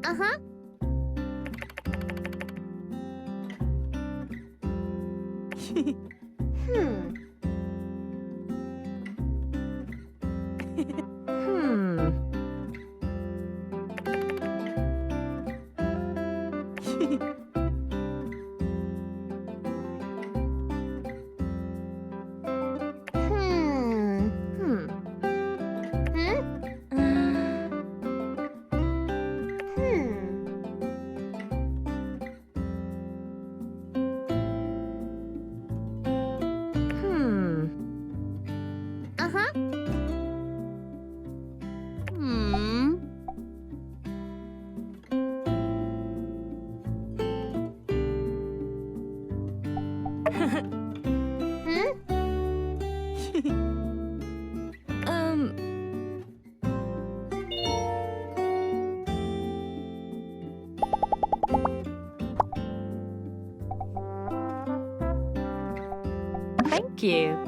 Uh-huh. Uh-huh. Thank you.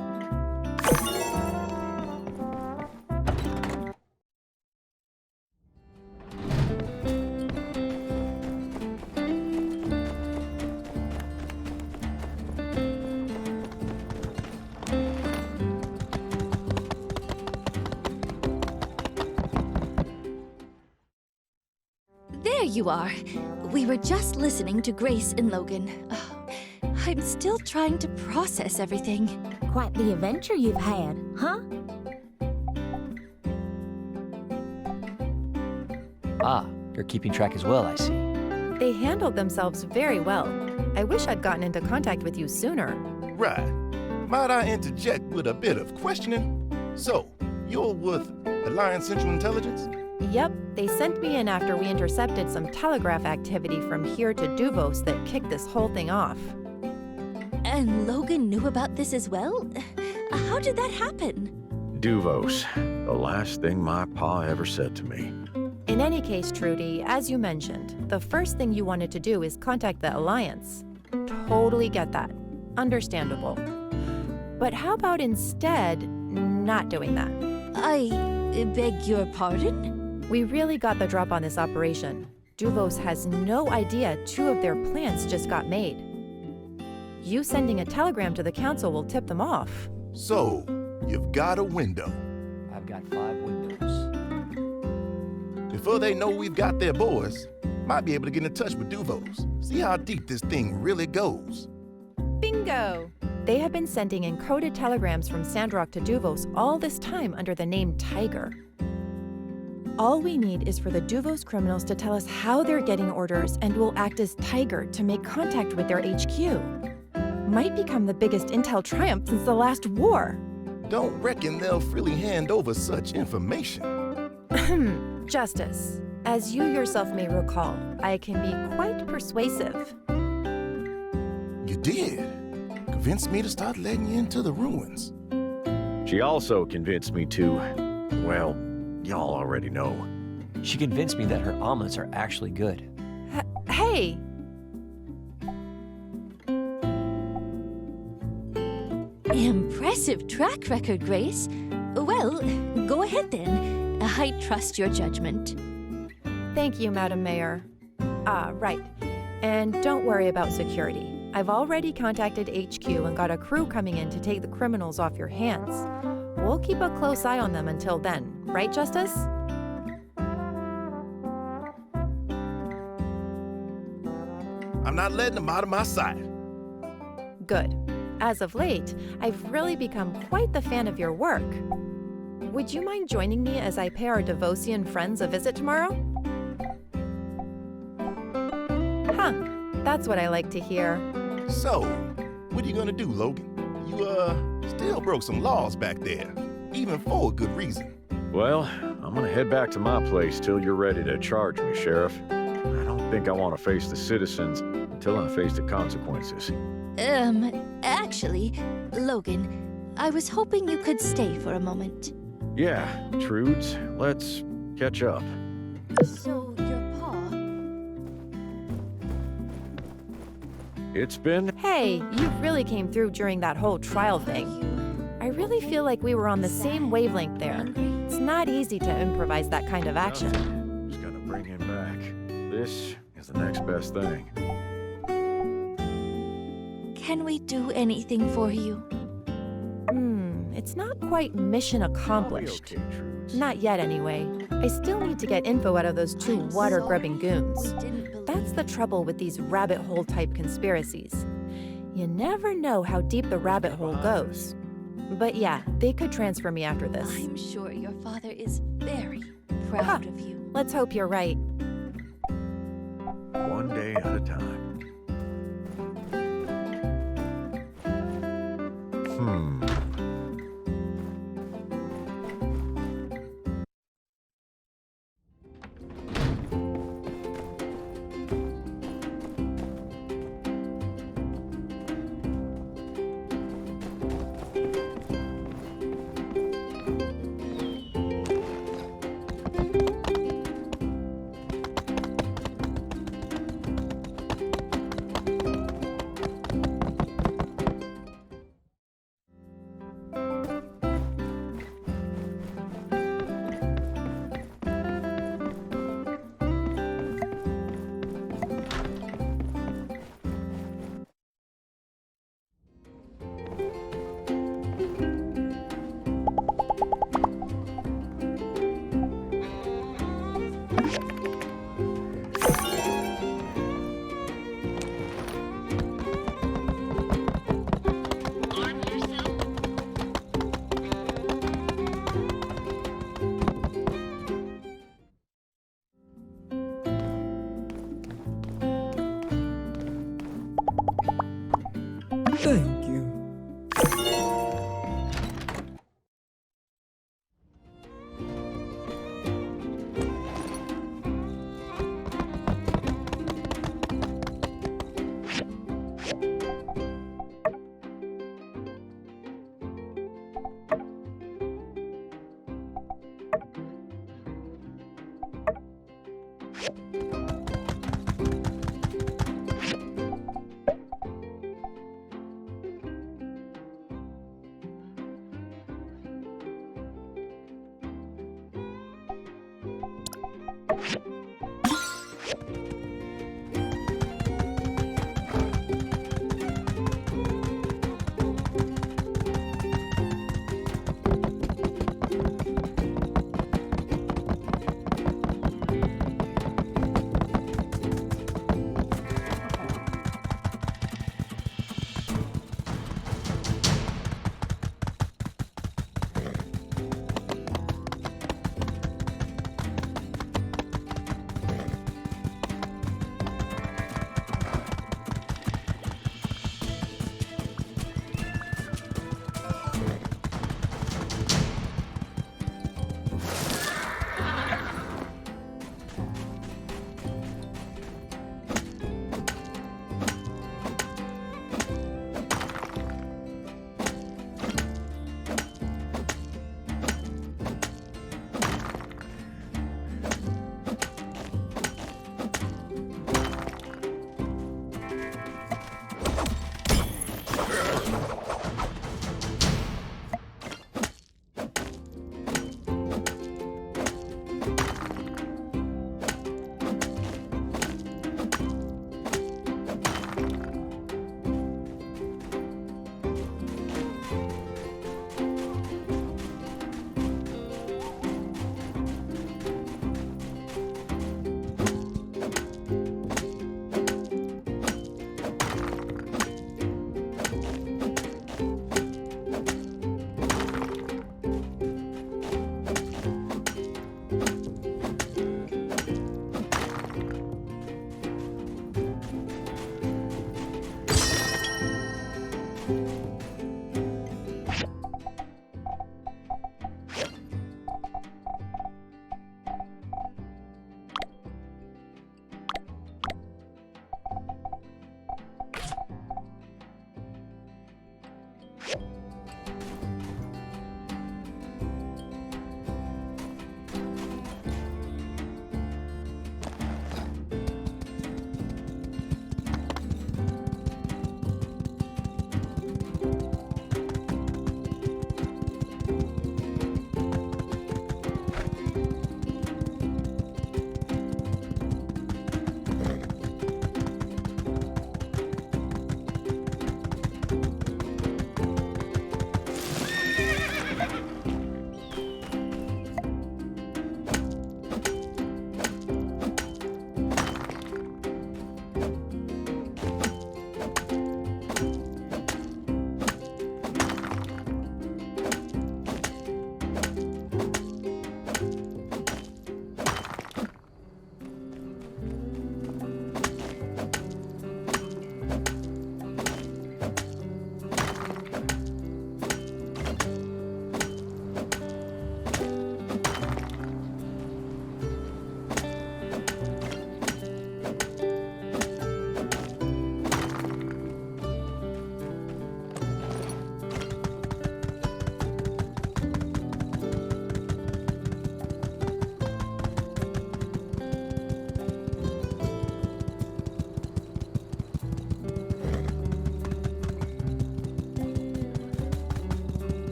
There you are. We were just listening to Grace and Logan. I'm still trying to process everything. Quite the adventure you've had, huh? Ah, you're keeping track as well, I see. They handled themselves very well. I wish I'd gotten into contact with you sooner. Right. Might I interject with a bit of questioning? So, you're with Alliance Central Intelligence? Yep, they sent me in after we intercepted some telegraph activity from here to Duvos that kicked this whole thing off. And Logan knew about this as well? How did that happen? Duvos. The last thing my pa ever said to me. In any case, Trudy, as you mentioned, the first thing you wanted to do is contact the Alliance. Totally get that. Understandable. But how about instead not doing that? I beg your pardon? We really got the drop on this operation. Duvos has no idea 2 of their plants just got made. You sending a telegram to the council will tip them off. So, you've got a window. I've got 5 windows. Before they know we've got their boys, might be able to get in touch with Duvos. See how deep this thing really goes. Bingo! They have been sending encoded telegrams from Sandrock to Duvos all this time under the name Tiger. All we need is for the Duvos criminals to tell us how they're getting orders, and we'll act as Tiger to make contact with their HQ. Might become the biggest intel triumph since the last war. Don't reckon they'll freely hand over such information. Justice, as you yourself may recall, I can be quite persuasive. You did. Convinced me to start letting you into the ruins. She also convinced me to, well, y'all already know. She convinced me that her omelets are actually good. Hey! Impressive track record, Grace. Well, go ahead then. I trust your judgment. Thank you, Madam Mayor. Right. And don't worry about security. I've already contacted HQ and got a crew coming in to take the criminals off your hands. We'll keep a close eye on them until then. Right, Justice? I'm not letting them out of my sight. Good. As of late, I've really become quite the fan of your work. Would you mind joining me as I pay our Devosian friends a visit tomorrow? Huh. That's what I like to hear. So, what are you gonna do, Logan? You, still broke some laws back there, even for a good reason. Well, I'm gonna head back to my place till you're ready to charge me, Sheriff. I don't think I want to face the citizens until I face the consequences. Actually, Logan, I was hoping you could stay for a moment. Yeah, Trudes, let's catch up. So, your paw? It's been... Hey, you really came through during that whole trial thing. I really feel like we were on the same wavelength there. It's not easy to improvise that kind of action. Just gotta bring him back. This is the next best thing. Can we do anything for you? It's not quite mission accomplished. I'll be okay, Trudes. Not yet, anyway. I still need to get info out of those two I'm water-grubbing sorry. goons. We didn't believe That's the trouble with these rabbit hole type conspiracies. You never know how deep the rabbit hole goes. But yeah, they could transfer me after this. I'm sure your father is very proud of you. Let's hope you're right. One day at a time. Thank you.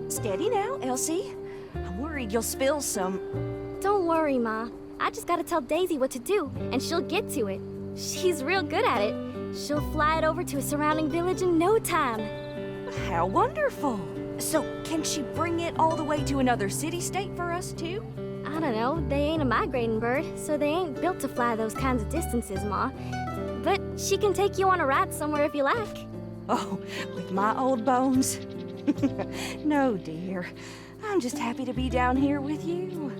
Steady now, Elsie. I'm worried you'll spill some. Don't worry, Ma. I just gotta tell Daisy what to do, and she'll get to it. She's real good at it. She'll fly it over to a surrounding village in no time. How wonderful. So, can she bring it all the way to another city-state for us, too? I don't know, they ain't a migrating bird, so they ain't built to fly those kinds of distances, Ma. But she can take you on a ride somewhere if you like. Oh, with my old bones? No, dear. I'm just happy to be down here with you.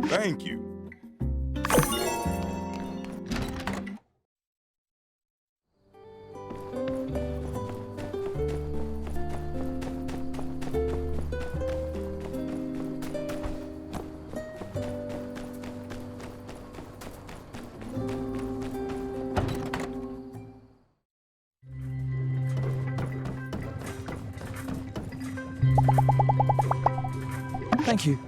Thank you. Thank you.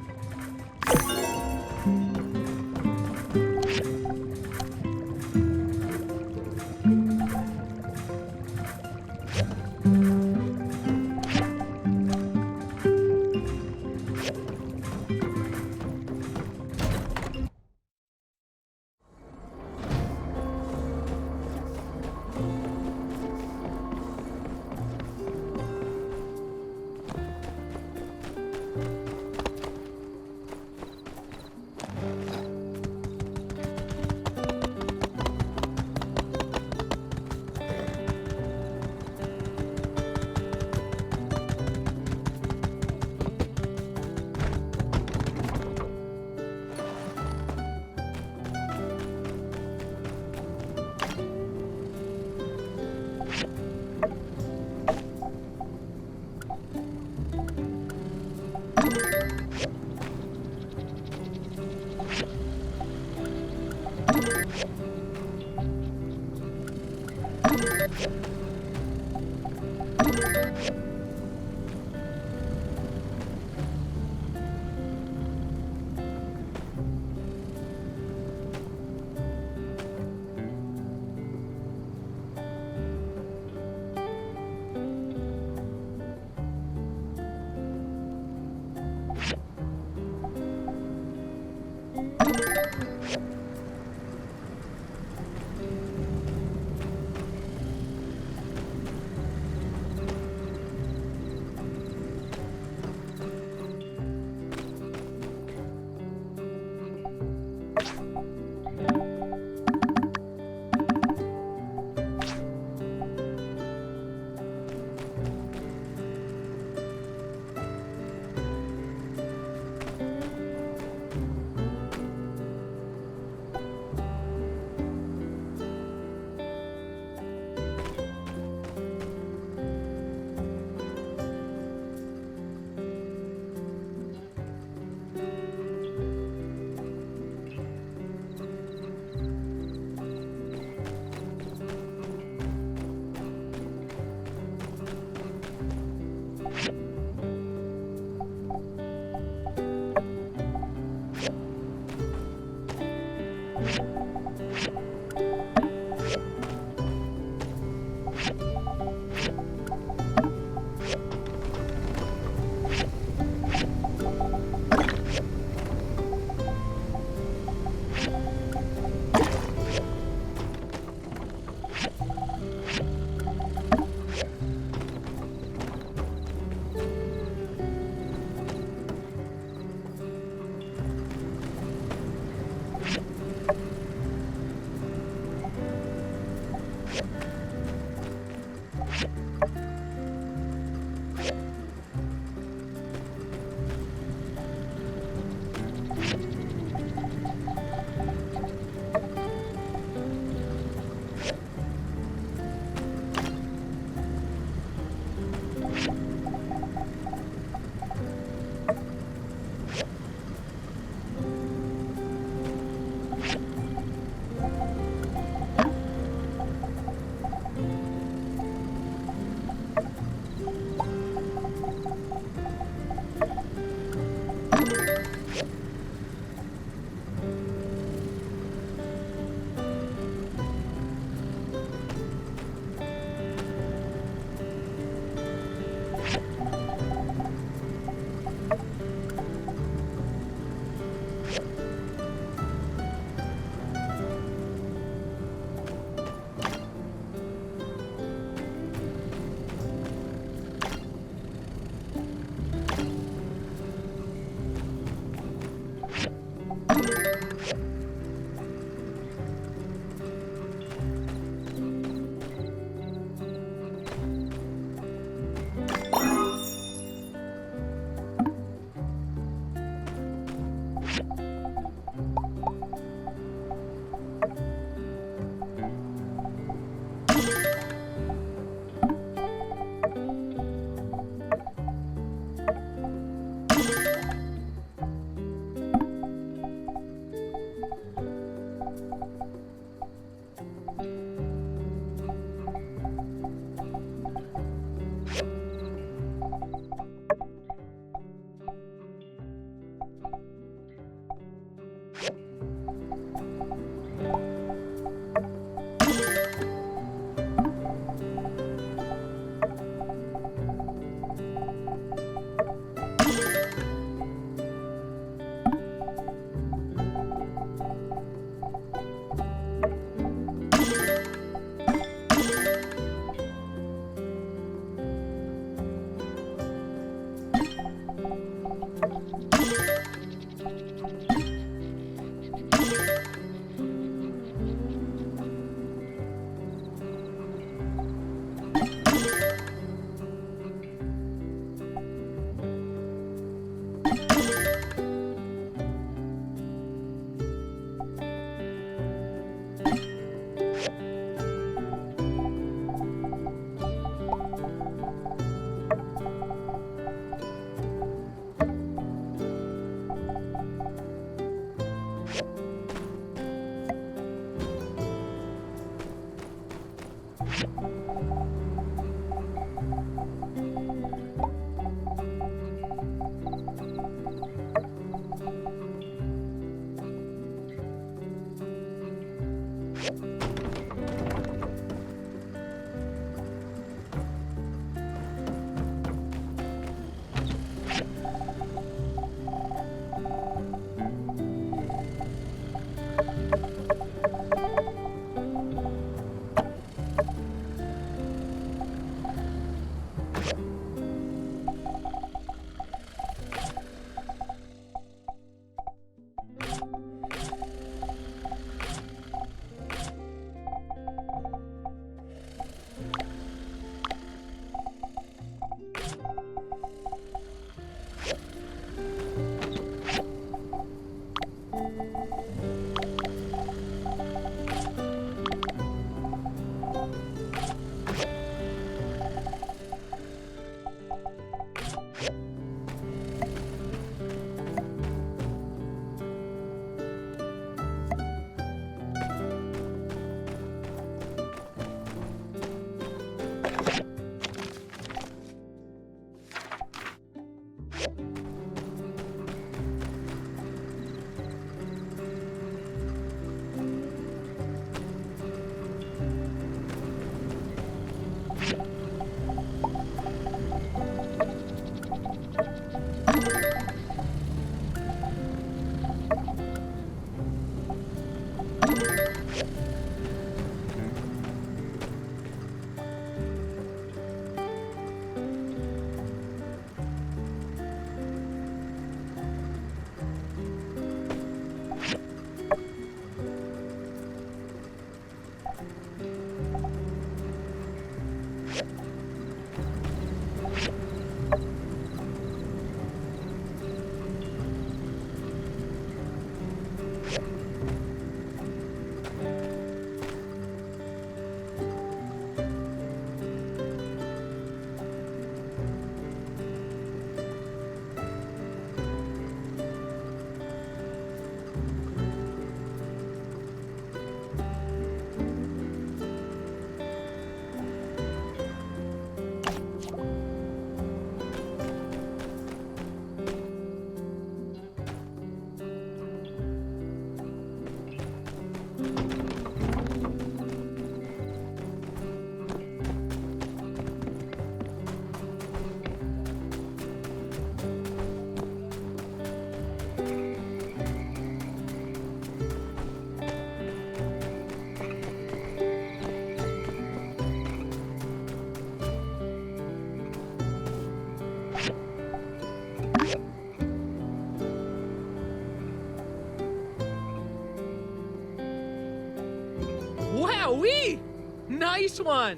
Wowee! Nice one!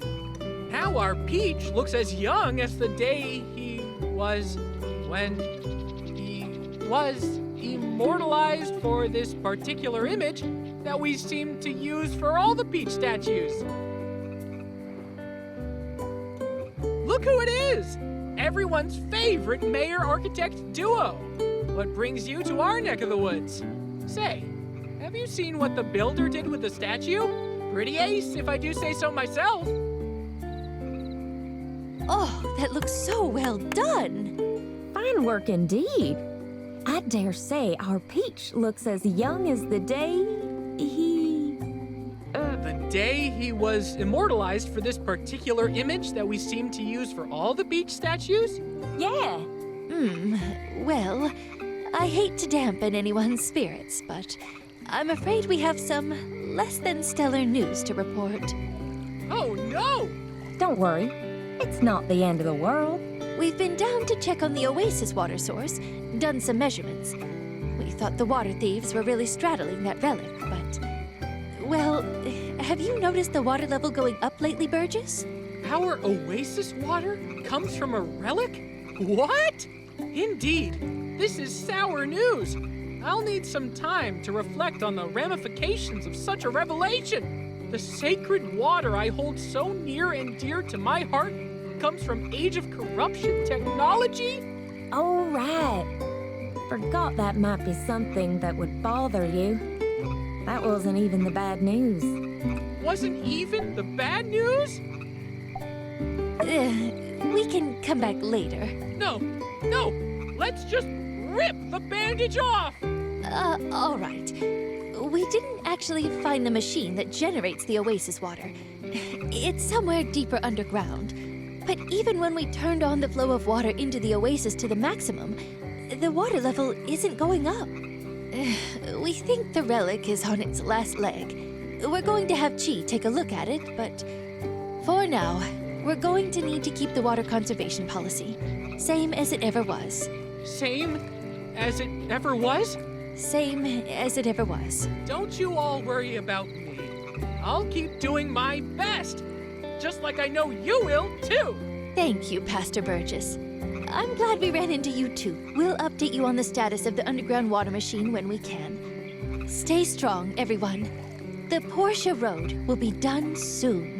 Now our Peach looks as young as the day he was when he was immortalized for this particular image that we seem to use for all the Peach statues. Look who it is! Everyone's favorite mayor-architect duo. What brings you to our neck of the woods? Say, have you seen what the builder did with the statue? Pretty ace, if I do say so myself. Oh, that looks so well done. Fine work indeed. I dare say our Peach looks as young as the day he... The day he was immortalized for this particular image that we seem to use for all the Peach statues? Yeah. Well, I hate to dampen anyone's spirits, but I'm afraid we have some less than stellar news to report. Oh, no! Don't worry. It's not the end of the world. We've been down to check on the oasis water source, done some measurements. We thought the water thieves were really straddling that relic, but... Well, have you noticed the water level going up lately, Burgess? Our oasis water comes from a relic? What? Indeed, this is sour news. I'll need some time to reflect on the ramifications of such a revelation. The sacred water I hold so near and dear to my heart comes from Age of Corruption technology? Oh, right. Forgot that might be something that would bother you. That wasn't even the bad news. Wasn't even the bad news? We can come back later. No, let's just rip the bandage off! All right. We didn't actually find the machine that generates the oasis water. It's somewhere deeper underground. But even when we turned on the flow of water into the oasis to the maximum, the water level isn't going up. We think the relic is on its last leg. We're going to have Chi take a look at it, but for now, we're going to need to keep the water conservation policy. Same as it ever was. Same as it ever was? Same as it ever was. Don't you all worry about me. I'll keep doing my best, just like I know you will, too. Thank you, Pastor Burgess. I'm glad we ran into you, too. We'll update you on the status of the underground water machine when we can. Stay strong, everyone. The Portia Road will be done soon.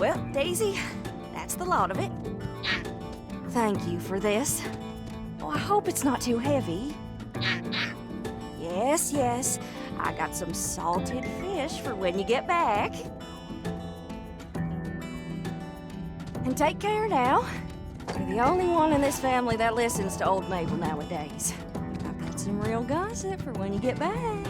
Well, Daisy, that's the lot of it. Thank you for this. Oh, I hope it's not too heavy. Yes, yes, I got some salted fish for when you get back. And take care now. You're the only one in this family that listens to old Mabel nowadays. I've got some real gossip for when you get back.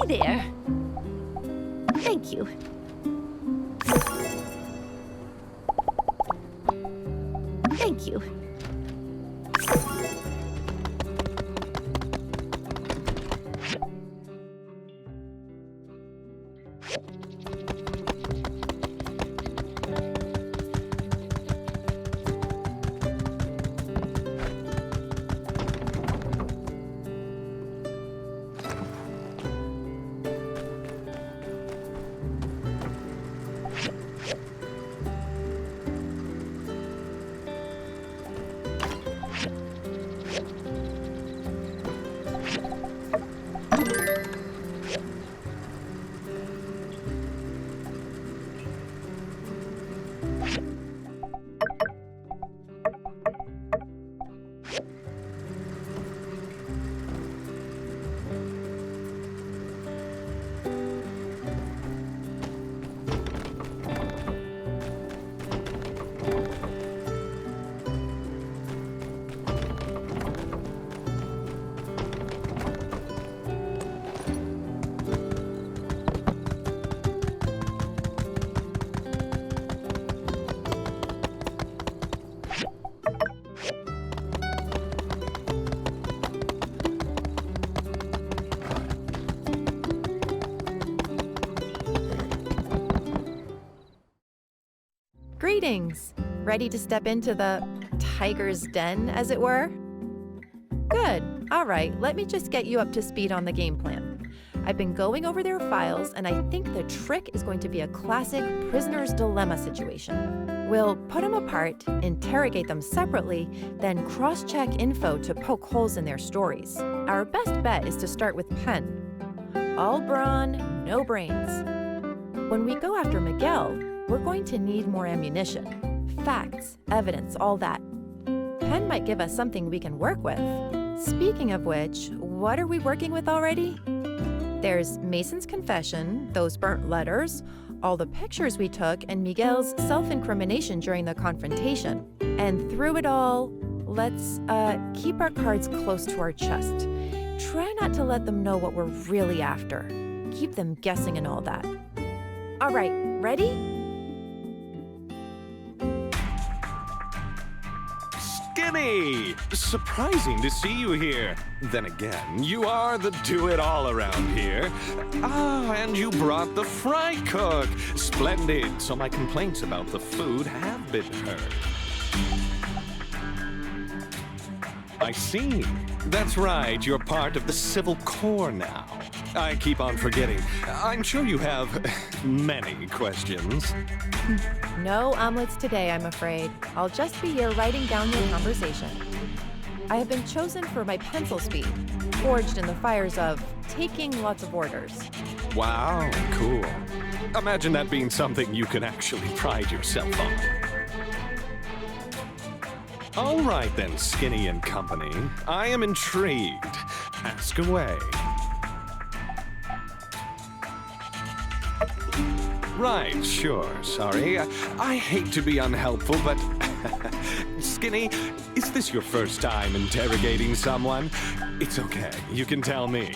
Hi there. Thank you. Thank you. Greetings! Ready to step into the tiger's den, as it were? Good. All right, let me just get you up to speed on the game plan. I've been going over their files, and I think the trick is going to be a classic prisoner's dilemma situation. We'll put them apart, interrogate them separately, then cross-check info to poke holes in their stories. Our best bet is to start with Penn. All brawn, no brains. When we go after Miguel, we're going to need more ammunition. Facts, evidence, all that. Penn might give us something we can work with. Speaking of which, what are we working with already? There's Mason's confession, those burnt letters, all the pictures we took, and Miguel's self-incrimination during the confrontation. And through it all, let's keep our cards close to our chest. Try not to let them know what we're really after. Keep them guessing and all that. All right, ready? Skinny! Surprising to see you here. Then again, you are the do-it-all around here. Ah, and you brought the fry cook. Splendid. So my complaints about the food have been heard. I see. That's right, you're part of the Civil Corps now. I keep on forgetting. I'm sure you have many questions. No omelets today, I'm afraid. I'll just be here writing down your conversation. I have been chosen for my pencil speed, forged in the fires of taking lots of orders. Wow, cool. Imagine that being something you can actually pride yourself on. All right then, Skinny and company. I am intrigued. Ask away. Right, sure, sorry. I hate to be unhelpful, but... Skinny, is this your first time interrogating someone? It's okay, you can tell me.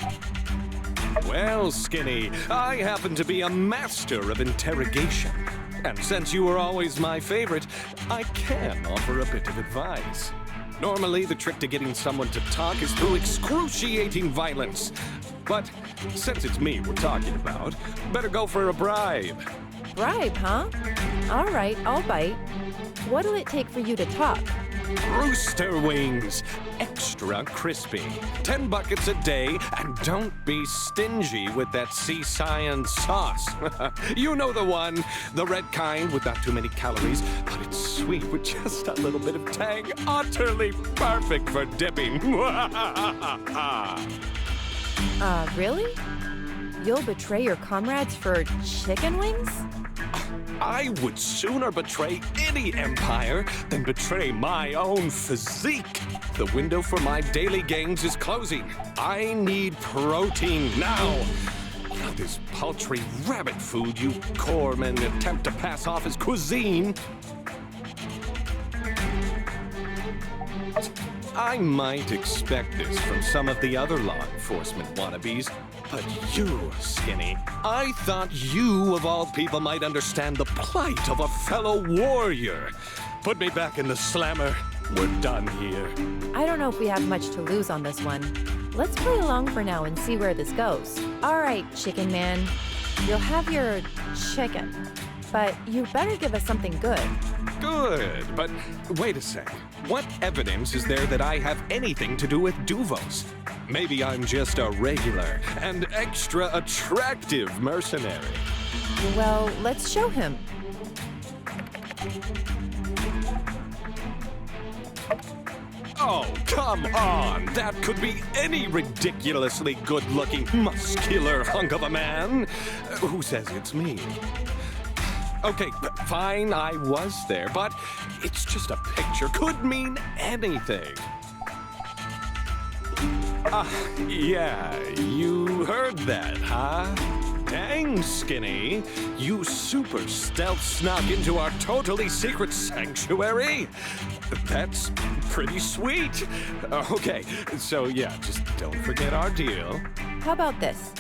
Well, Skinny, I happen to be a master of interrogation. And since you were always my favorite, I can offer a bit of advice. Normally, the trick to getting someone to talk is through excruciating violence. But since it's me we're talking about, better go for a bribe. Bribe, huh? All right, I'll bite. What'll it take for you to talk? Rooster wings, extra crispy. 10 buckets a day, and don't be stingy with that sea science sauce. You know the one, the red kind with not too many calories, but it's sweet with just a little bit of tang. Utterly perfect for dipping. Really? You'll betray your comrades for chicken wings? I would sooner betray any empire than betray my own physique. The window for my daily gains is closing. I need protein now. Not this paltry rabbit food you corpsmen attempt to pass off as cuisine. right. I might expect this from some of the other law enforcement wannabes, but you, Skinny, I thought you, of all people, might understand the plight of a fellow warrior. Put me back in the slammer. We're done here. I don't know if we have much to lose on this one. Let's play along for now and see where this goes. All right, Chicken Man. You'll have your chicken, but you better give us something good. Good, but wait a sec. What evidence is there that I have anything to do with Duvos? Maybe I'm just a regular and extra attractive mercenary. Well, let's show him. Oh, come on! That could be any ridiculously good-looking, muscular hunk of a man. Who says it's me? Okay, fine, I was there, but it's just a picture. Could mean anything. Yeah, you heard that, huh? Dang, Skinny. You super stealth snuck into our totally secret sanctuary? That's pretty sweet. Okay, so yeah, just don't forget our deal. How about this?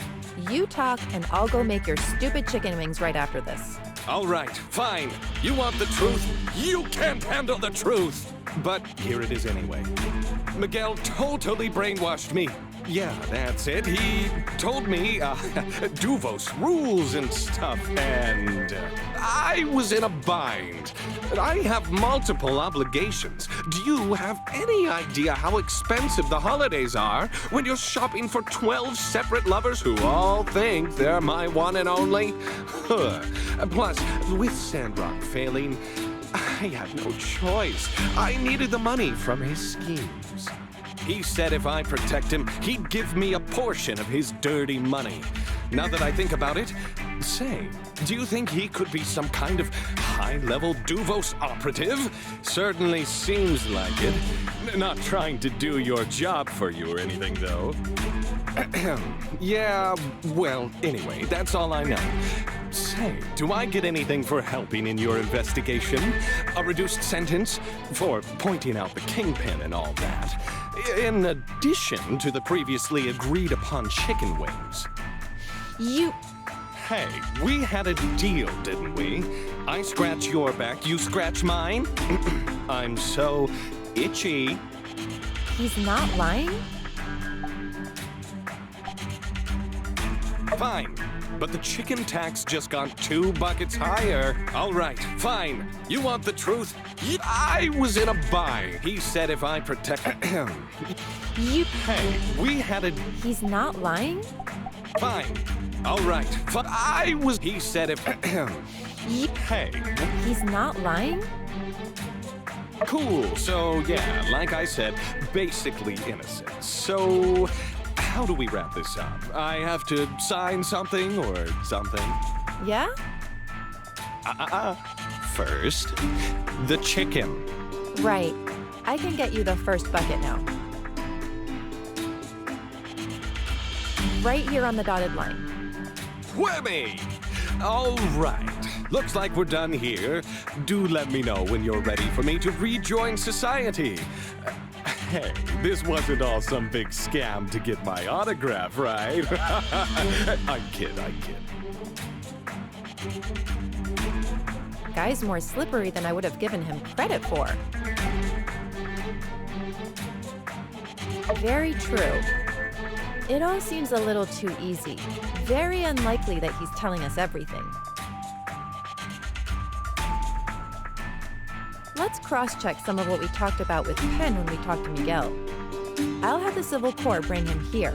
You talk and I'll go make your stupid chicken wings right after this. All right, fine. You want the truth? You can't handle the truth. But here it is anyway. Miguel totally brainwashed me. Yeah, that's it. He told me Duvos rules and stuff, and I was in a bind. I have multiple obligations. Do you have any idea how expensive the holidays are when you're shopping for 12 separate lovers who all think they're my one and only? Plus, with Sandrock failing, I had no choice. I needed the money from his schemes. He said if I protect him, he'd give me a portion of his dirty money. Now that I think about it, say, do you think he could be some kind of high-level Duvos operative? Certainly seems like it. Not trying to do your job for you or anything, though. Yeah, well, anyway, that's all I know. Say, do I get anything for helping in your investigation? A reduced sentence for pointing out the kingpin and all that? In addition to the previously agreed-upon chicken wings. You... Hey, we had a deal, didn't we? I scratch your back, you scratch mine? I'm so itchy. He's not lying? Fine, but the chicken tax just got 2 buckets higher. All right, fine. You want the truth? I was in a bind. He said if I protect... You... Hey, we had a... He's not lying? Fine. All right. I was... He said if... Hey. He's not lying? Cool. So, yeah, like I said, basically innocent. So... How do we wrap this up? I have to sign something or something? Yeah? First, the chicken. Right. I can get you the first bucket now. Right here on the dotted line. Whammy! All right. Looks like we're done here. Do let me know when you're ready for me to rejoin society. Hey, this wasn't all some big scam to get my autograph, right? I kid. Guy's more slippery than I would have given him credit for. Very true. It all seems a little too easy. Very unlikely that he's telling us everything. Let's cross-check some of what we talked about with Penn when we talked to Miguel. I'll have the Civil Corps bring him here.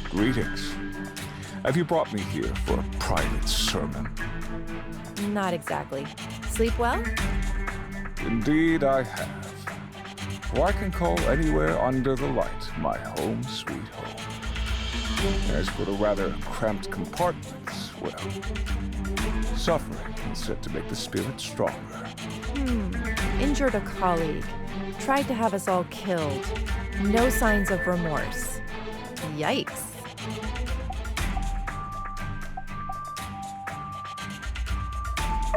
Greetings. Have you brought me here for a private sermon? Not exactly. Sleep well? Indeed I have. For I can call anywhere under the light my home sweet home. As for the rather cramped compartments, well, suffering is said to make the spirit stronger. Injured a colleague. Tried to have us all killed. No signs of remorse. Yikes.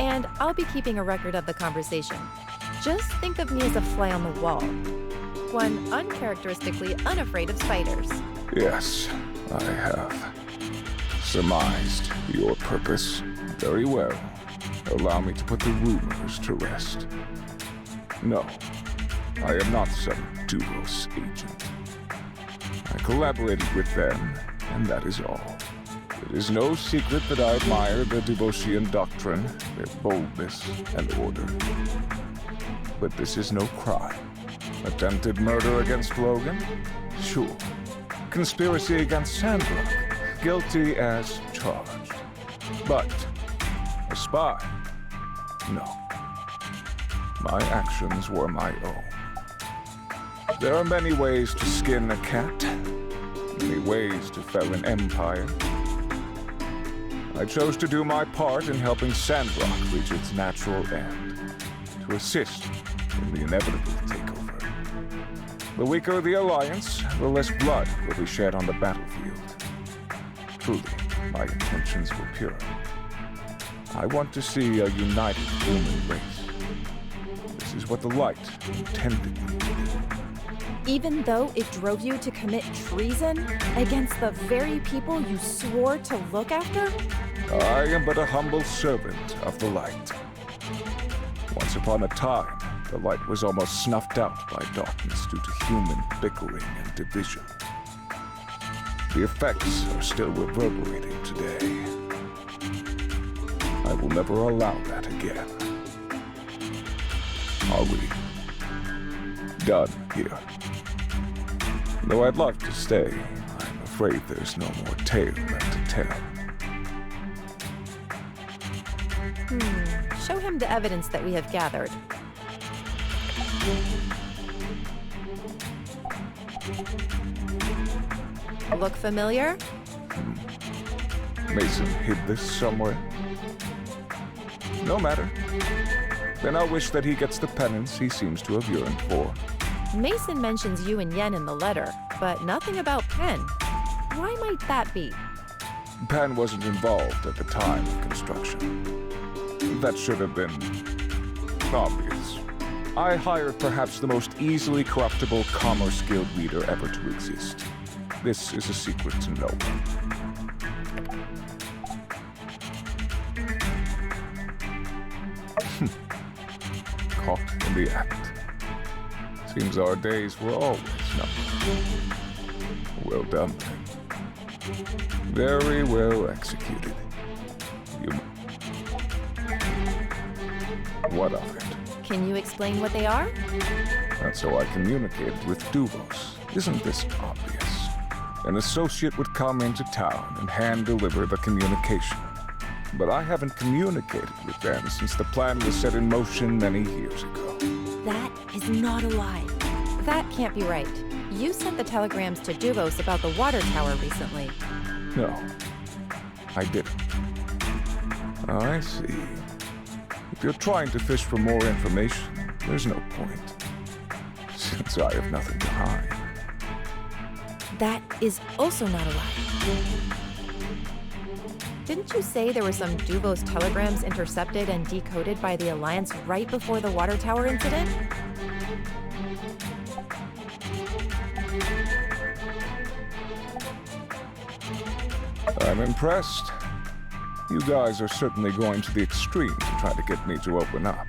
And I'll be keeping a record of the conversation. Just think of me as a fly on the wall. One uncharacteristically unafraid of spiders. Yes, I have surmised your purpose very well. Allow me to put the rumors to rest. No, I am not some Duvos agent. I collaborated with them, and that is all. It is no secret that I admire the Duvosian doctrine, their boldness and order. But this is no crime. Attempted murder against Logan? Sure. Conspiracy against Sandrock? Guilty as charged. But a spy? No. My actions were my own. There are many ways to skin a cat, many ways to fell an empire. I chose to do my part in helping Sandrock reach its natural end, to assist in the inevitable takeover. The weaker the alliance, the less blood will be shed on the battlefield. Truly, my intentions were pure. I want to see a united human race. This is what the light intended me to do. Even though it drove you to commit treason against the very people you swore to look after? I am but a humble servant of the light. Once upon a time, the light was almost snuffed out by darkness due to human bickering and division. The effects are still reverberating today. I will never allow that again. Are we done here? Though I'd love to stay, I'm afraid there's no more tale left to tell. Show him the evidence that we have gathered. Look familiar? Mason hid this somewhere. No matter. Then I'll wish that he gets the penance he seems to have yearned for. Mason mentions you and Yen in the letter, but nothing about Pen. Why might that be? Pan wasn't involved at the time of construction. That should have been obvious. I hired perhaps the most easily corruptible Commerce Guild leader ever to exist. This is a secret to no one. Caught in the act. Seems our days were always numbered. Well done, then. Very well executed. What of it? Can you explain what they are? That's how I communicated with Duvos. Isn't this obvious? An associate would come into town and hand-deliver the communication. But I haven't communicated with them since the plan was set in motion many years ago. That is not a lie. That can't be right. You sent the telegrams to Duvos about the water tower recently. No, I didn't. I see. If you're trying to fish for more information, there's no point, since I have nothing to hide. That is also not a lie. Didn't you say there were some Duvos telegrams intercepted and decoded by the Alliance right before the water tower incident? I'm impressed. You guys are certainly going to the extreme to try to get me to open up.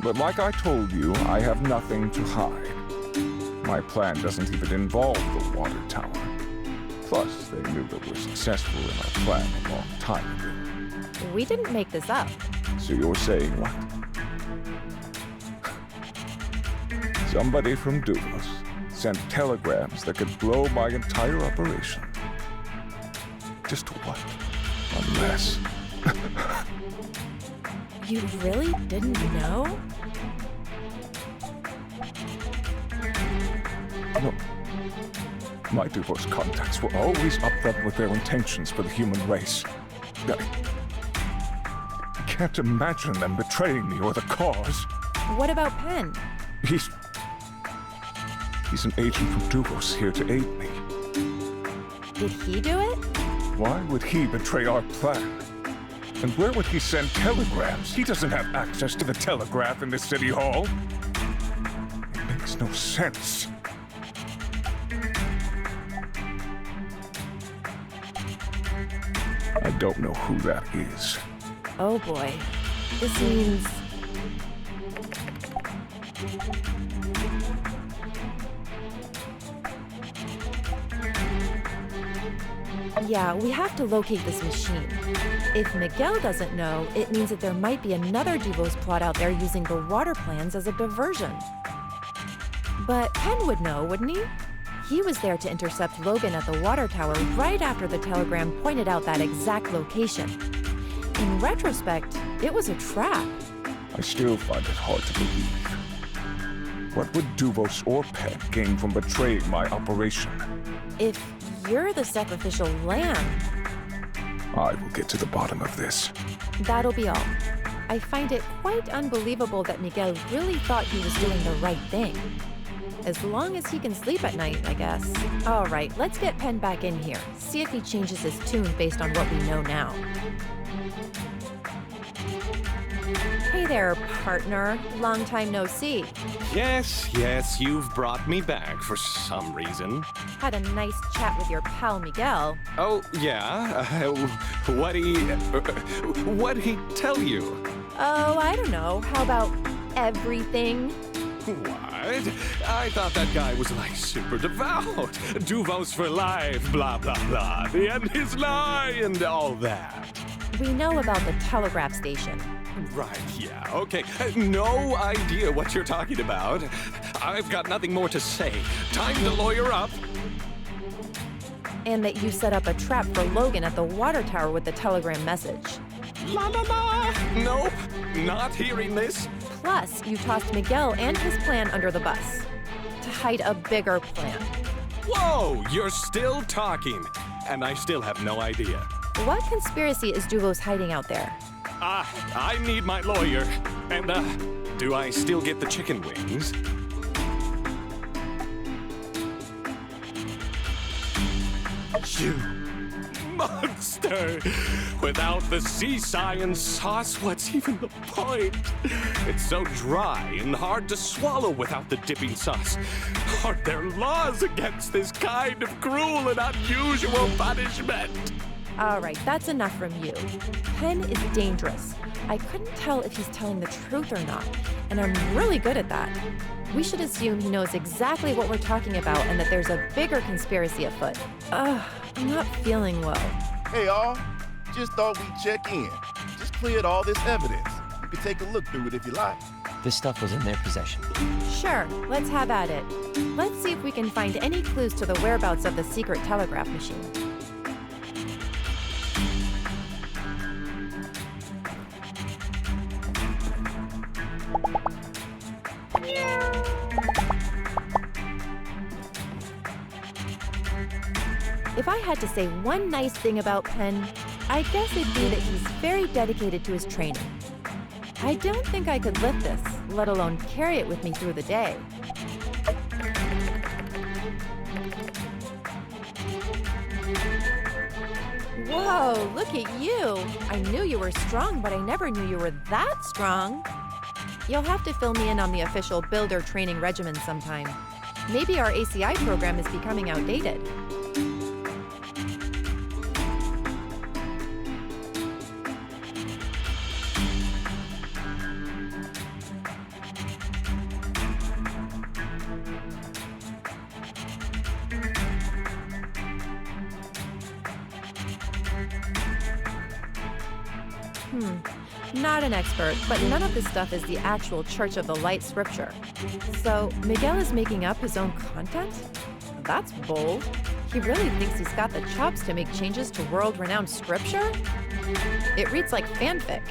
But like I told you, I have nothing to hide. My plan doesn't even involve the water tower. Plus, they knew that we're successful in our plan a long time ago. We didn't make this up. So you're saying what? Somebody from Duvos sent telegrams that could blow my entire operation. Just what? Unless... You really didn't know? No. My Duvos contacts were always upfront with their intentions for the human race. I can't imagine them betraying me or the cause. What about Pen? He's an agent from Duvos here to aid me. Did he do it? Why would he betray our plan? And where would he send telegrams? He doesn't have access to the telegraph in the city hall. It makes no sense. I don't know who that is. Oh boy. This means... Yeah, we have to locate this machine. If Miguel doesn't know, it means that there might be another Duvos plot out there using the water plans as a diversion. But Penn would know, wouldn't he? He was there to intercept Logan at the water tower right after the telegram pointed out that exact location. In retrospect, it was a trap. I still find it hard to believe. What would Duvos or Penn gain from betraying my operation? If you're the sacrificial lamb, I will get to the bottom of this. that'll be all. I find it quite unbelievable that Miguel really thought he was doing the right thing. As long as he can sleep at night, I guess. All right, let's get Penn back in here. See if he changes his tune based on what we know now. Hey there, partner. Long time no see. Yes, you've brought me back for some reason. Had a nice chat with your pal Miguel. Oh, yeah? What'd he tell you? Oh, I don't know. How about everything? What? I thought that guy was like super devout. Duvos for life, blah, blah, blah. The end is nigh and all that. We know about the telegraph station. Right, yeah, okay. No idea what you're talking about. I've got nothing more to say. Time to lawyer up. And that you set up a trap for Logan at the water tower with the telegram message. La la la! Nope, not hearing this. Plus, you tossed Miguel and his plan under the bus to hide a bigger plan. Whoa, you're still talking, and I still have no idea. What conspiracy is Duvos hiding out there? I need my lawyer. And, do I still get the chicken wings? You monster! Without the sea science sauce, what's even the point? It's so dry and hard to swallow without the dipping sauce. Aren't there laws against this kind of cruel and unusual punishment? All right, that's enough from you. Penn is dangerous. I couldn't tell if he's telling the truth or not, and I'm really good at that. We should assume he knows exactly what we're talking about and that there's a bigger conspiracy afoot. Ugh, I'm not feeling well. Hey, all. Just thought we'd check in. Just cleared all this evidence. You can take a look through it if you like. This stuff was in their possession. Sure, let's have at it. Let's see if we can find any clues to the whereabouts of the secret telegraph machine. If I had to say one nice thing about Penn, I guess it'd be that he's very dedicated to his training. I don't think I could lift this, let alone carry it with me through the day. Whoa, look at you! I knew you were strong, but I never knew you were that strong. You'll have to fill me in on the official builder training regimen sometime. Maybe our ACI program is becoming outdated. Not an expert, but none of this stuff is the actual Church of the Light scripture. So, Miguel is making up his own content? That's bold. He really thinks he's got the chops to make changes to world-renowned scripture? It reads like fanfic.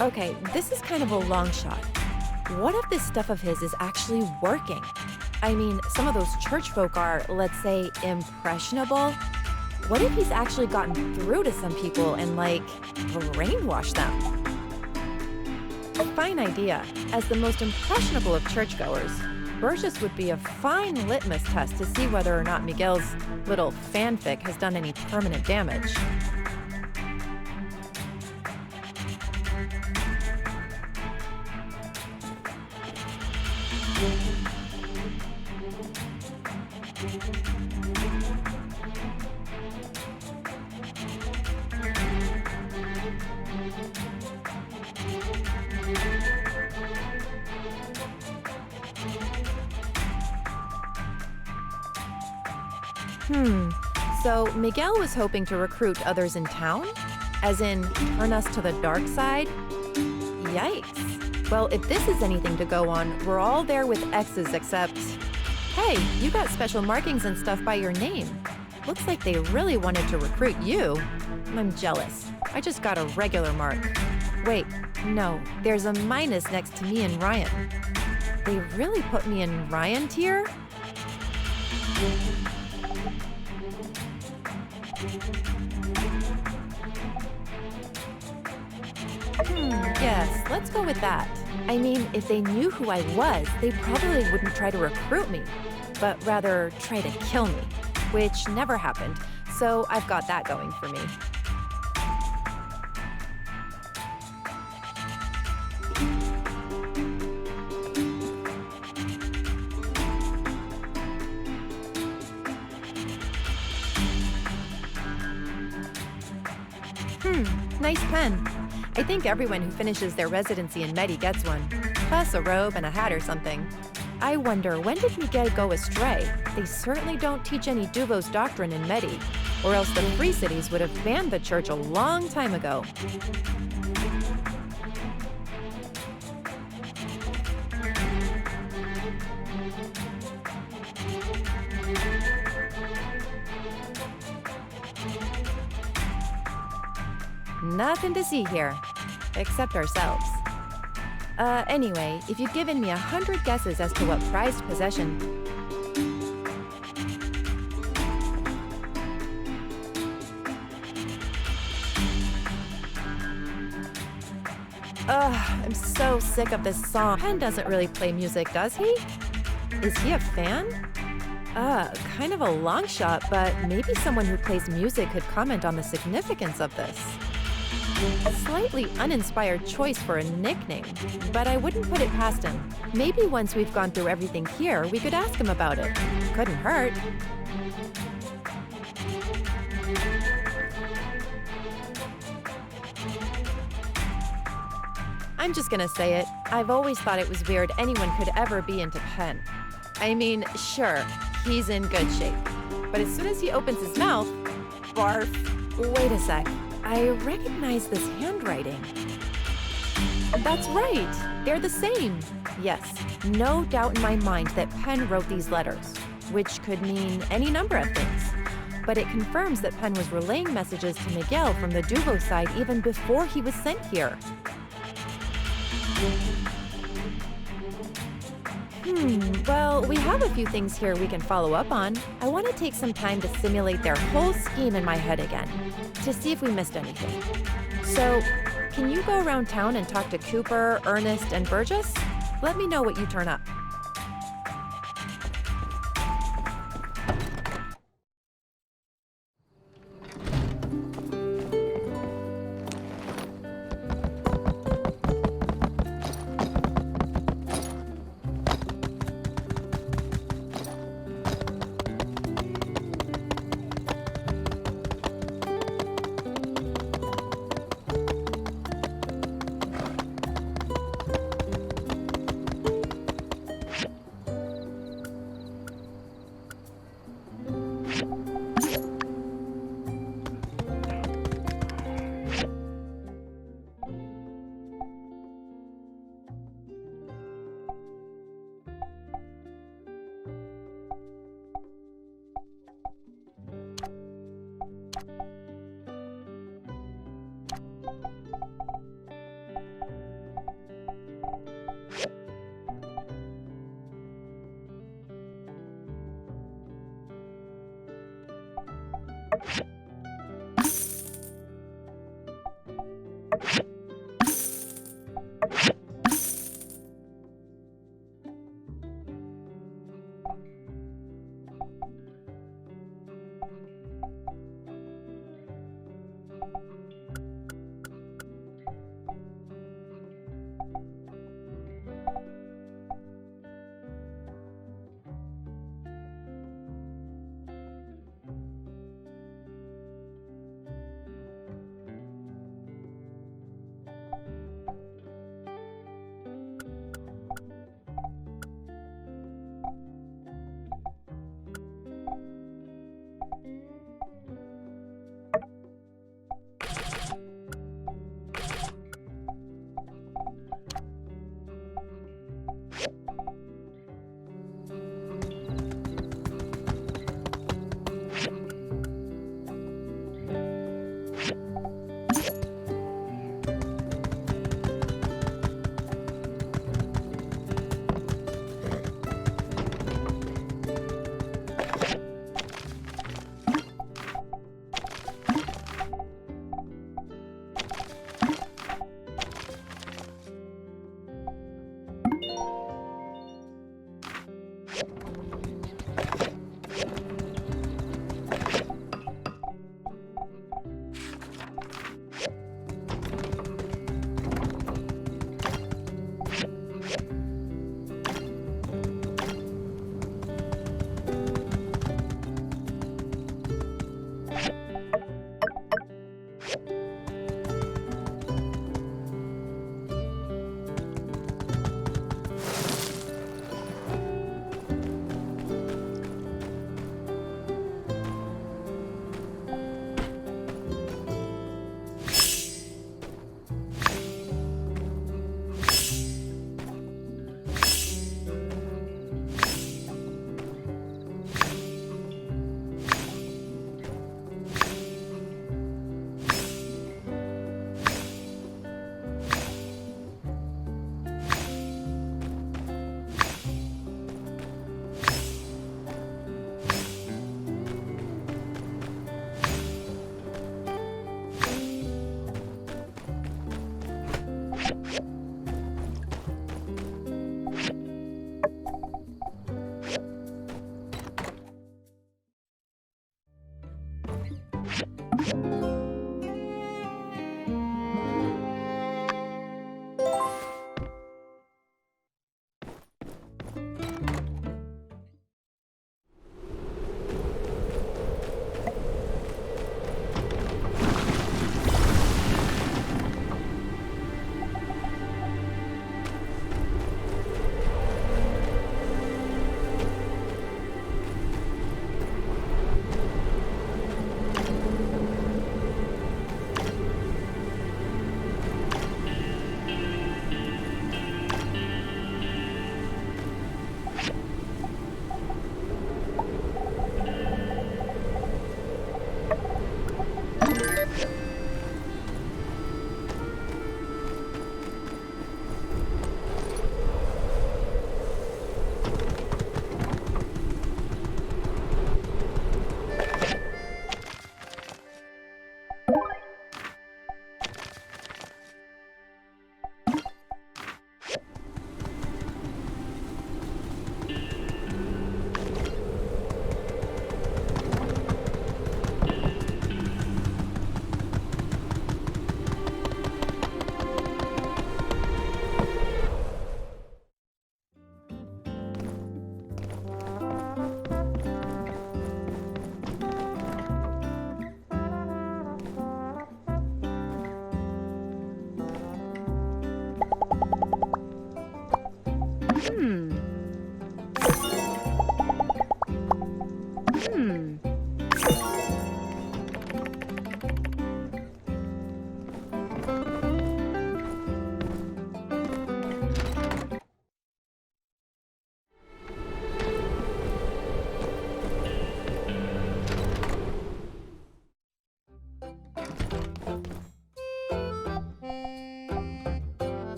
Okay, this is kind of a long shot. What if this stuff of his is actually working? I mean, some of those church folk are, let's say, impressionable. What if he's actually gotten through to some people and, like, brainwashed them? A fine idea. As the most impressionable of churchgoers, Burgess would be a fine litmus test to see whether or not Miguel's little fanfic has done any permanent damage. So Miguel was hoping to recruit others in town? As in, turn us to the dark side? Yikes. Well, if this is anything to go on, we're all there with X's except... Hey, you got special markings and stuff by your name. Looks like they really wanted to recruit you. I'm jealous. I just got a regular mark. Wait, no, there's a minus next to me and Ryan. They really put me in Ryan tier? Yes, let's go with that. I mean, if they knew who I was, they probably wouldn't try to recruit me, but rather try to kill me, which never happened, so I've got that going for me. Nice pen. I think everyone who finishes their residency in Medi gets one, plus a robe and a hat or something. I wonder, when did Miguel go astray? They certainly don't teach any Duvos doctrine in Medi, or else the Free Cities would have banned the church a long time ago. Nothing to see here, except ourselves. Anyway, if you'd given me 100 guesses as to what prized possession... I'm so sick of this song. Pen doesn't really play music, does he? Is he a fan? Kind of a long shot, but maybe someone who plays music could comment on the significance of this. A slightly uninspired choice for a nickname, but I wouldn't put it past him. Maybe once we've gone through everything here, we could ask him about it. Couldn't hurt. I'm just gonna say it. I've always thought it was weird anyone could ever be into pen. I mean, sure, he's in good shape. But as soon as he opens his mouth, barf. Wait a sec. I recognize this handwriting. That's right. They're the same. Yes, no doubt in my mind that Penn wrote these letters, which could mean any number of things. But it confirms that Penn was relaying messages to Miguel from the Duvo side even before he was sent here. Well, we have a few things here we can follow up on. I want to take some time to simulate their whole scheme in my head again, to see if we missed anything. So, can you go around town and talk to Cooper, Ernest, and Burgess? Let me know what you turn up.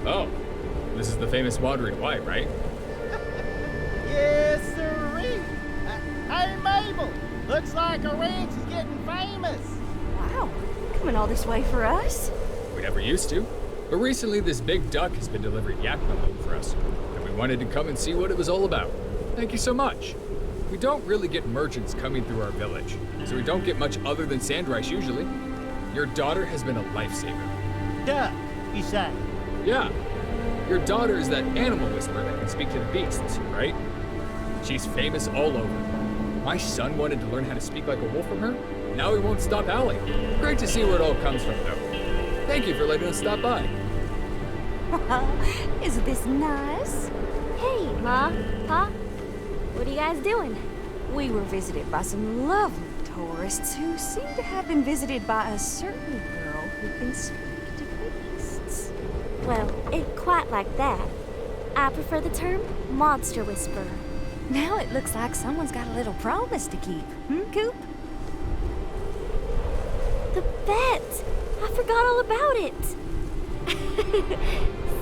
Oh, this is the famous Wandering White, right? Yes, sirree. Hey, Mabel. Looks like our ranch is getting famous. Wow, coming all this way for us? We never used to. But recently, this big duck has been delivering yak milk home for us, and we wanted to come and see what it was all about. Thank you so much. We don't really get merchants coming through our village, so we don't get much other than sand rice usually. Your daughter has been a lifesaver. Duck, you say? Yeah. Your daughter is that animal whisperer that can speak to the beasts, right? She's famous all over. My son wanted to learn how to speak like a wolf from her. Now he won't stop howling. Great to see where it all comes from, though. Thank you for letting us stop by. Isn't this nice? Hey, Ma, Pa, what are you guys doing? We were visited by some lovely tourists who seem to have been visited by a certain girl who can speak to beasts. Well, it quite like that. I prefer the term monster whisperer. Now it looks like someone's got a little promise to keep. Coop? The bet! I forgot all about it.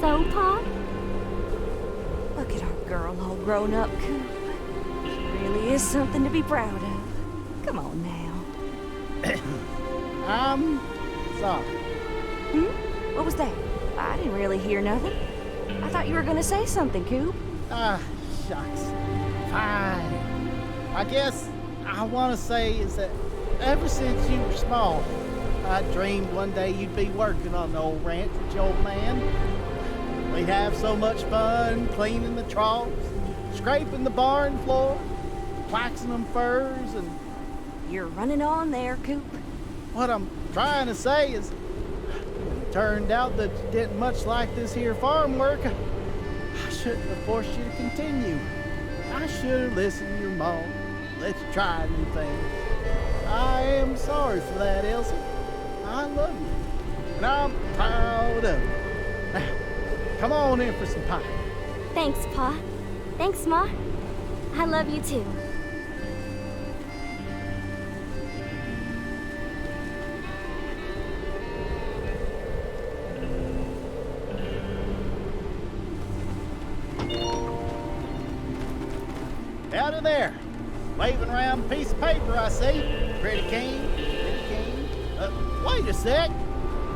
So, Pa? Look at our girl all grown up, Coop. She really is something to be proud of. Come on now. I'm sorry. What was that? I didn't really hear nothing. I thought you were gonna say something, Coop. Shucks. Fine. I guess I want to say is that ever since you were small, I dreamed one day you'd be working on the old ranch with your old man. We'd have so much fun cleaning the troughs, scraping the barn floor, waxing them furs, and... You're running on there, Coop. What I'm trying to say is, it turned out that you didn't much like this here farm work. I shouldn't have forced you to continue. I should have listened to your mom, let you try new things. I am sorry for that, Elsie. I love you, and I'm proud of you. Now, come on in for some pie. Thanks, Pa. Thanks, Ma. I love you too. Out of there. Waving around a piece of paper, I see. Pretty keen. Wait a sec.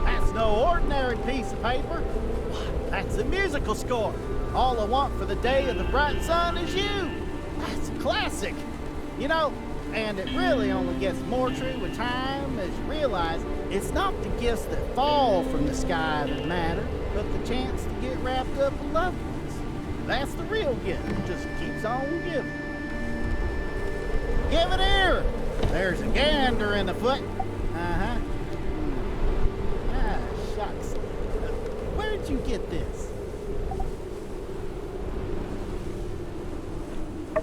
That's no ordinary piece of paper. Why, that's a musical score. All I want for the day of the bright sun is you. That's a classic. You know, and it really only gets more true with time as you realize it's not the gifts that fall from the sky that matter, but the chance to get wrapped up in loved ones. That's the real gift. It just keeps on giving. Give it here. There's a gander in the foot. Shucks. Where'd you get this?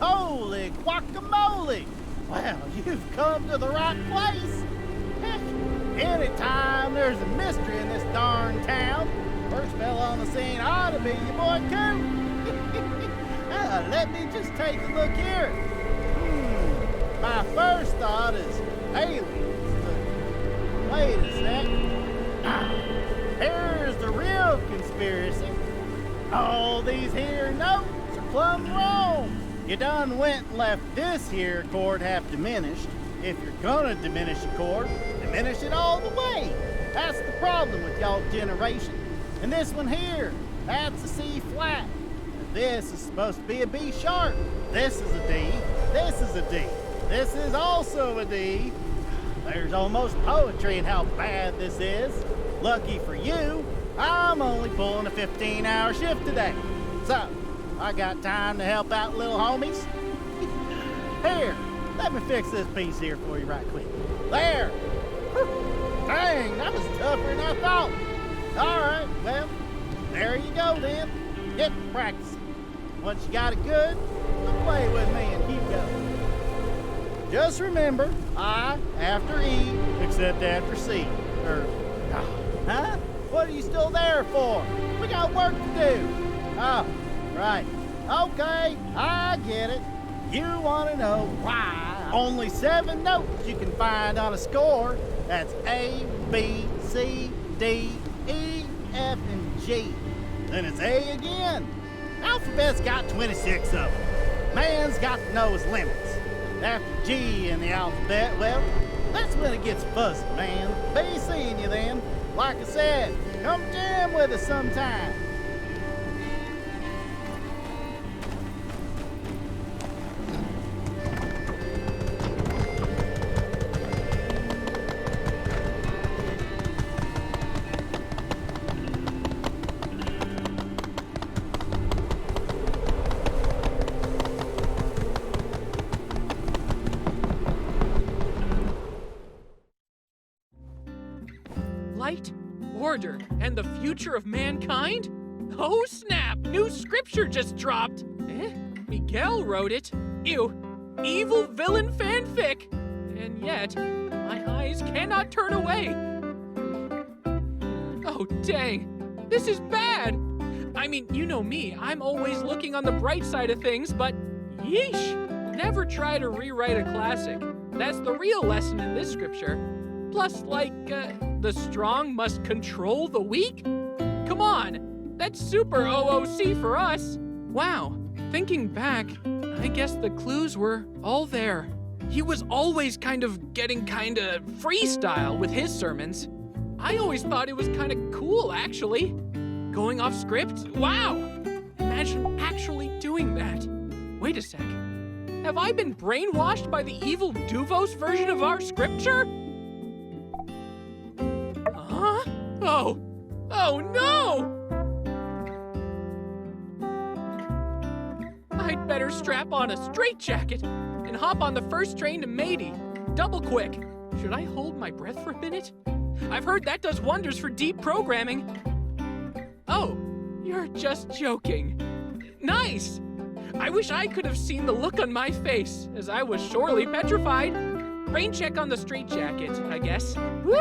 Holy guacamole! Well, you've come to the right place. Heck, anytime there's a mystery in this darn town, first fella on the scene ought to be your boy Coop. Let me just take a look here. My first thought is aliens, but wait a sec. Here's the real conspiracy. All these here notes are plumb wrong. You done went and left this here cord half diminished. If you're gonna diminish a cord, diminish it all the way. That's the problem with y'all generation. And this one here, that's a C flat. This is supposed to be a B sharp. This is a D. This is a D. This is also a D. There's almost poetry in how bad this is. Lucky for you, I'm only pulling a 15-hour shift today. So, I got time to help out little homies. Here, let me fix this piece here for you right quick. There. Whew. Dang, that was tougher than I thought. All right, well, there you go then. Get practicing. Once you got it good, come play with me and Hugo. Just remember, I after E, except after C. Huh? What are you still there for? We got work to do. Oh, right. Okay, I get it. You want to know why Only 7 notes you can find on a score. That's A, B, C, D, E, F, and G. Then it's A again. Alphabet's got 26 of them. Man's got to know his limits. After G in the alphabet, well, that's when it gets fuzzy, man. Be seeing you then. Like I said, come jam with us sometime. Light, order, and the future of mankind? Oh snap! New scripture just dropped! Eh? Miguel wrote it? Ew! Evil villain fanfic! And yet, my eyes cannot turn away! Oh dang! This is bad! I mean, you know me, I'm always looking on the bright side of things, but yeesh! Never try to rewrite a classic. That's the real lesson in this scripture. Plus, the strong must control the weak? Come on, that's super OOC for us. Wow, thinking back, I guess the clues were all there. He was always getting freestyle with his sermons. I always thought it was cool, actually. Going off script? Wow! Imagine actually doing that. Wait a sec. Have I been brainwashed by the evil Duvos version of our scripture? Huh? Oh no! I'd better strap on a straitjacket and hop on the first train to Matey. Double quick. Should I hold my breath for a minute? I've heard that does wonders for deep programming. Oh, you're just joking. Nice! I wish I could have seen the look on my face, as I was surely petrified. Rain check on the straitjacket, I guess. Woo!